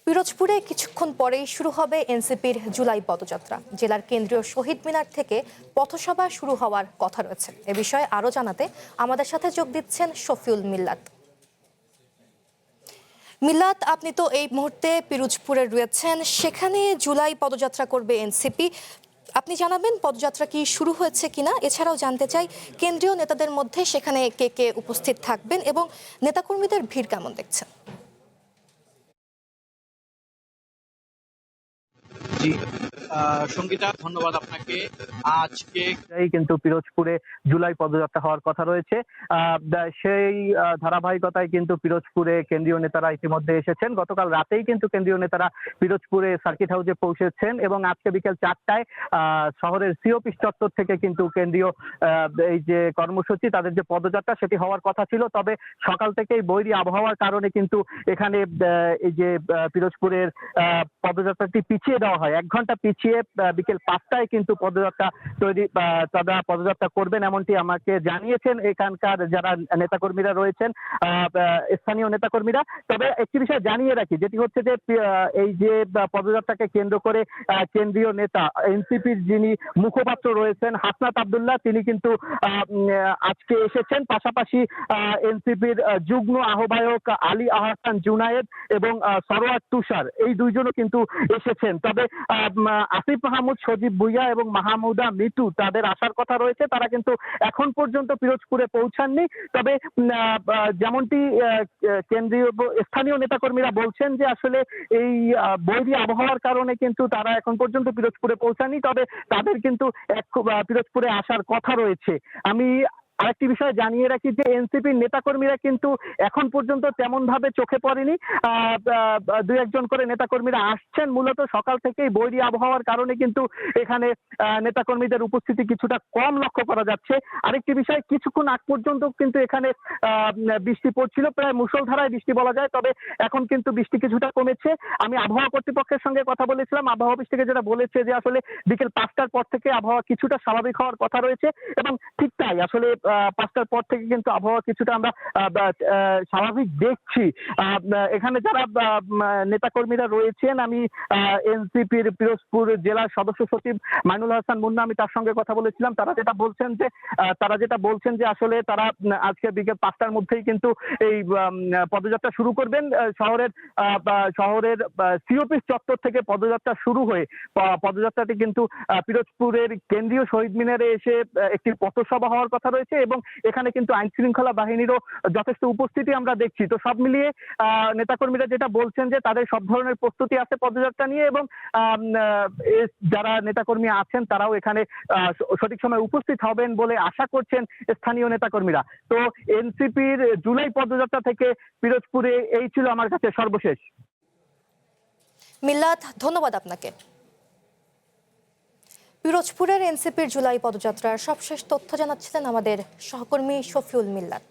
পিরোজপুরে কিছুক্ষণ পরেই শুরু হবে এনসিপির জুলাই পদযাত্রা। জেলার কেন্দ্রীয় শহীদ মিনার থেকে পথসভা শুরু হওয়ার কথা রয়েছে। এ বিষয়ে আরো জানাতে আমাদের সাথে যোগ দিচ্ছেন শফিউল মিল্লাত। মিল্লাত, আপনি তো এই মুহূর্তে পিরোজপুরে রয়েছেন, সেখানে জুলাই পদযাত্রা করবে এনসিপি। আপনি জানাবেন পদযাত্রা কি শুরু হয়েছে কিনা। এছাড়াও জানতে চাই কেন্দ্রীয় নেতাদের মধ্যে সেখানে কে কে উপস্থিত থাকবেন এবং নেতাকর্মীদের ভিড় কেমন দেখছেন। জি সঙ্গীতা, ধন্যবাদ আপনাকে। আজকে কিন্তু পিরোজপুরে জুলাই পদযাত্রা হওয়ার কথা রয়েছে। সেই ধারাবাহিকতায় কিন্তু পিরোজপুরে কেন্দ্রীয় নেতারা ইতিমধ্যে এসেছেন। গতকাল রাতেই কিন্তু কেন্দ্রীয় নেতারা পিরোজপুরে সার্কিট হাউসে পৌঁছেছেন এবং আজকে বিকেল 4টায় শহরের সি অফিস চত্বর থেকে কিন্তু কেন্দ্রীয় এই যে কর্মসূচি, তাদের যে পদযাত্রা, সেটি হওয়ার কথা ছিল। তবে সকাল থেকেই বৈরী আবহাওয়ার কারণে কিন্তু এখানে এই যে পিরোজপুরের পদযাত্রাটি পিছিয়ে দেওয়া হয়। 1 ঘন্টা পিছিয়ে বিকেল 5টায় কিন্তু পদযাত্রা তারা পদযাত্রা করবেন এমনটি আমাকে জানিয়েছেন এখানকার যারা নেতাকর্মীরা রয়েছেন, স্থানীয় নেতাকর্মীরা। তবে একটি বিষয় জানিয়ে রাখি, যেটি হচ্ছে যে এই যে পদযাত্রাকে কেন্দ্র করে কেন্দ্রীয় নেতা এনসিপির যিনি মুখপাত্র রয়েছেন হাসনাত আব্দুল্লাহ, তিনি কিন্তু আজকে এসেছেন। পাশাপাশি এনসিপির যুগ্ম আহ্বায়ক আলী আহসান জুনায়েদ এবং সরোয়ার তুষার, এই দুইজনও কিন্তু এসেছেন। তবে আসিফ মাহমুদ, সজীব ভুইয়া এবং মাহমুদা মিতু, তাদের আসার কথা রয়েছে। তারা কিন্তু এখন পর্যন্ত পিরোজপুরে পৌঁছাননি। তবে যেমনটি কেন্দ্রীয় স্থানীয় নেতাকর্মীরা বলছেন যে আসলে এই বৈরী আবহাওয়ার কারণে কিন্তু তারা এখন পর্যন্ত পিরোজপুরে পৌঁছাননি। তবে তাদের কিন্তু পিরোজপুরে আসার কথা রয়েছে। আমি আরেকটি বিষয় জানিয়ে রাখি যে এনসিপির নেতাকর্মীরা কিন্তু এখন পর্যন্ত তেমন ভাবে চোখে পড়েনি। 2-1 জন করে নেতাকর্মীরা আসছেন। মূলত সকাল থেকেই বৈরী আবহাওয়ার কারণে কিন্তু এখানে নেতাকর্মীদের উপস্থিতি কিছুটা কম লক্ষ্য করা যাচ্ছে। আরেকটি বিষয়, কিছুক্ষণ আগ পর্যন্ত কিন্তু এখানে বৃষ্টি পড়ছিল, প্রায় মুষলধারায় বৃষ্টি বলা যায়। তবে এখন কিন্তু বৃষ্টি কিছুটা কমেছে। আমি আবহাওয়া কর্তৃপক্ষের সঙ্গে কথা বলেছিলাম। আবহাওয়া অফিস থেকে যেটা বলেছে যে আসলে বিকেল 5টার পর থেকে আবহাওয়া কিছুটা স্বাভাবিক হওয়ার কথা রয়েছে এবং ঠিক তাই, আসলে 5টার পর থেকে কিন্তু আবহাওয়া কিছুটা আমরা স্বাভাবিক দেখছি। এখানে যারা নেতাকর্মীরা রয়েছেন, আমি এনসিপির পিরোজপুর জেলার সদস্য সচিব মাইনুল হাসান মুন্না, আমি তার সঙ্গে কথা বলেছিলাম। তারা যেটা বলছেন যে আসলে তারা আজকে বিকেল 5টার মধ্যেই কিন্তু এই পদযাত্রা শুরু করবেন। শহরের সি অফিস চত্বর থেকে পদযাত্রা শুরু হয়ে পদযাত্রাটি কিন্তু পিরোজপুরের কেন্দ্রীয় শহীদ মিনারে এসে একটি পথসভা হওয়ার কথা রয়েছে এবং এখানে কিন্তু আইন শৃঙ্খলা বাহিনীরও যথেষ্ট উপস্থিতি আমরা দেখছি। তো সব মিলিয়ে নেতাকর্মীরা যেটা বলছেন যে তাদের সব ধরনের প্রস্তুতি আছে পদযাত্রা নিয়ে এবং যারা নেতাকর্মী আছেন তারাও এখানে সঠিক সময় উপস্থিত হবেন বলে আশা করছেন স্থানীয় নেতাকর্মীরা। তো এনসিপির জুলাই পদযাত্রা থেকে পিরোজপুরে এই ছিল আমার কাছে সর্বশেষ। মিল্লাত, ধন্যবাদ আপনাকে। পিরোজপুরের এনসিপির জুলাই পদযাত্রার সবশেষ তথ্য জানাচ্ছিলেন আমাদের সহকর্মী শফিউল মিল্লাত।